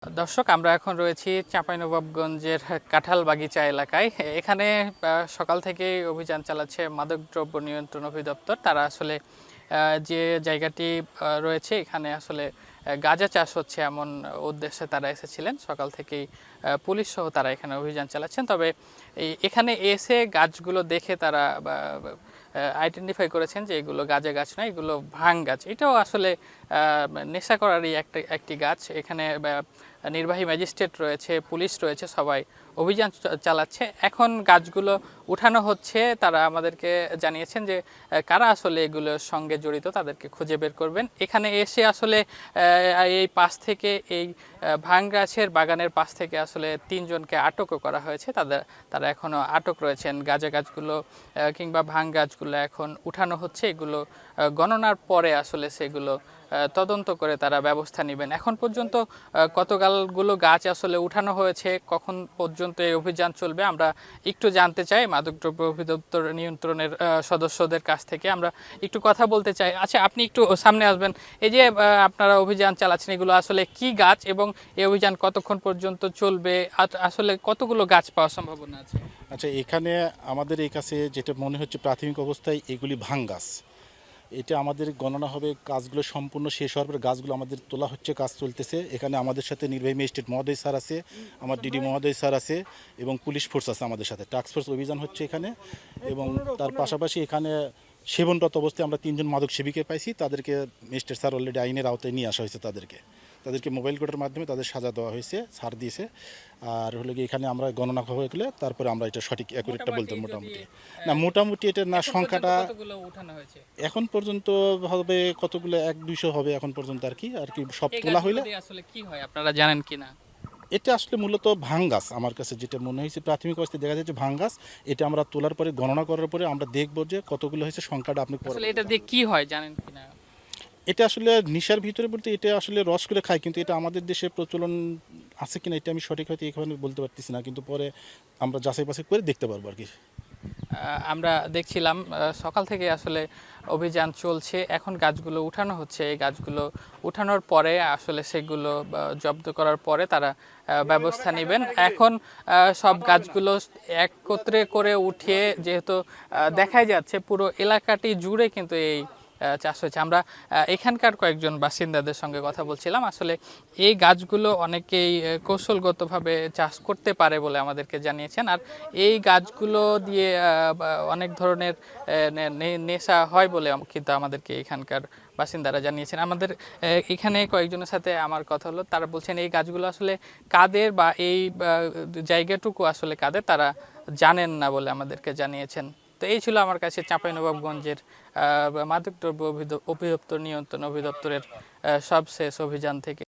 দর্শক, আমরা এখন রয়েছি চাঁপাইনবাবগঞ্জের কাঁঠালবাগিচা এলাকায়। এখানে সকাল থেকেই অভিযান চালাচ্ছে মাদকদ্রব্য নিয়ন্ত্রণ অধিদপ্তর। তারা আসলে যে জায়গাটি রয়েছে এখানে আসলে গাঁজা চাষ হচ্ছে এমন উদ্দেশ্যে তারা এসেছিলেন। সকাল থেকেই পুলিশ সহ তারা এখানে অভিযান চালাচ্ছেন। তবে এখানে এসে গাছগুলো দেখে তারা আইডেন্টিফাই করেছেন যে এগুলো গাঁজা গাছ নয়, এগুলো ভাং গাছ। এটাও আসলে নেশা করারই একটি গাছ। এখানে নির্বাহী ম্যাজিস্ট্রেট রয়েছে, পুলিশ রয়েছে, সবাই অভিযান চালাচ্ছে। এখন গাছগুলো উঠানো হচ্ছে। তারা আমাদেরকে জানিয়েছেন যে কারা আসলে এগুলোর সঙ্গে জড়িত তাদেরকে খুঁজে বের করবেন। এখানে এসে আসলে এই পাশ থেকে এই ভাং গাছের বাগানের পাশ থেকে আসলে 3 জনকে আটকও করা হয়েছে। তারা এখনও আটক রয়েছেন। গাঁজা গাছগুলো কিংবা ভাং গাছগুলো এখন উঠানো হচ্ছে। এগুলো গণনার পরে আসলে সেগুলো তদন্ত করে তারা ব্যবস্থা নেবেন। এখন পর্যন্ত কতগুলো গাছ আসলে উঠানো হয়েছে, কখন পর্যন্ত এই অভিযান চলবে, আমরা একটু জানতে চাই মাদকদ্রব্য অধিদপ্তর নিয়ন্ত্রণের সদস্যদের কাছ থেকে। আমরা একটু কথা বলতে চাই। আচ্ছা, আপনি একটু সামনে আসবেন। এই যে আপনারা অভিযান চালাচ্ছেন, এগুলো আসলে কি গাছ এবং এই অভিযান কতক্ষণ পর্যন্ত চলবে? আসলে কতগুলো গাছ পাওয়ার সম্ভাবনা আছে? আচ্ছা, এখানে আমাদের এই কাছে যেটা মনে হচ্ছে প্রাথমিক অবস্থায় এগুলি ভাং গাছ। এটা আমাদের গণনা হবে, কাজগুলো সম্পূর্ণ শেষ হওয়ার পরে গাছগুলো আমাদের তোলা হচ্ছে, কাজ চলতেছে। এখানে আমাদের সাথে নির্বাহী ম্যাজিস্ট্রেট মহোদয় স্যার আছে, আমার ডিডি মহোদয় স্যার আছে এবং পুলিশ ফোর্স আছে আমাদের সাথে। টাস্ক ফোর্স অভিযান হচ্ছে এখানে এবং তার পাশাপাশি এখানে সেবনরত অবস্থায় আমরা 3 জন মাদক সেবীকে পাইছি। তাদেরকে ম্যাজিস্ট্রেট স্যার অলরেডি আইনের আওতায় নিয়ে আসা হয়েছে। তাদেরকে মোবাইল কোর্টের মাধ্যমে তাদের সাজা দেওয়া হয়েছে, ছাড় দিয়েছে। আর হলো কি এখানে আমরা গণনা হয়ে গেলে তারপরে আমরা এটা সঠিক অ্যাকুরেটটা বলতে মোটামুটি এটা না সংখ্যাটা এখন পর্যন্ত হবে কতগুলো 100-200 হবে এখন পর্যন্ত আর কি সব তোলা হইলে। আসলে কি হয় আপনারা জানেন কিনা? এটা আসলে মূলত ভাং গাছ। আমার কাছে যেটা মনে হয়েছে প্রাথমিক অবস্থায় দেখা যাচ্ছে ভাং গাছ। এটা আমরা তোলার পরে গণনা করার পরে আমরা দেখবো যে কতগুলো হয়েছে, সংখ্যাটা আপনি আসলে এটা দিয়ে কি হয় জানেন কিনা? এটা আসলে নিশার ভিতরে বলতে এটা আসলে রস করে খায়, কিন্তু এটা আমাদের দেশে প্রচলন আছে কিনা এটা আমি সঠিক হয়তো এখানে বলতে পারতেছি না, কিন্তু পরে আমরা যাচাই বাছাই করে দেখতে পারবো আর কি। আমরা দেখছিলাম সকাল থেকে আসলে অভিযান চলছে। এখন গাছগুলো উঠানো হচ্ছে। এই গাছগুলো উঠানোর পরে আসলে সেগুলো জব্দ করার পরে তারা ব্যবস্থা নেবেন। এখন সব গাছগুলো একত্রে করে উঠিয়ে, যেহেতু দেখাই যাচ্ছে পুরো এলাকাটি জুড়ে কিন্তু এই চাষ হয়েছে। আমরা এখানকার কয়েকজন বাসিন্দাদের সঙ্গে কথা বলছিলাম। আসলে এই গাছগুলো অনেকেই কৌশলগতভাবে চাষ করতে পারে বলে আমাদেরকে জানিয়েছেন। আর এই গাছগুলো দিয়ে অনেক ধরনের নেশা হয় বলে কিন্তু আমাদেরকে এখানকার বাসিন্দারা জানিয়েছেন। আমাদের এখানে কয়েকজনের সাথে আমার কথা হলো, তারা বলছেন এই গাছগুলো আসলে কাদের বা এই জায়গাটুকু আসলে কাদের তারা জানেন না বলে আমাদেরকে জানিয়েছেন। তো এই ছিল আমার কাছে চাঁপাইনবাবগঞ্জের মাদকদ্রব্য অধিদপ্তর নিয়ন্ত্রণ অধিদপ্তরের সবশেষ অভিযান থেকে।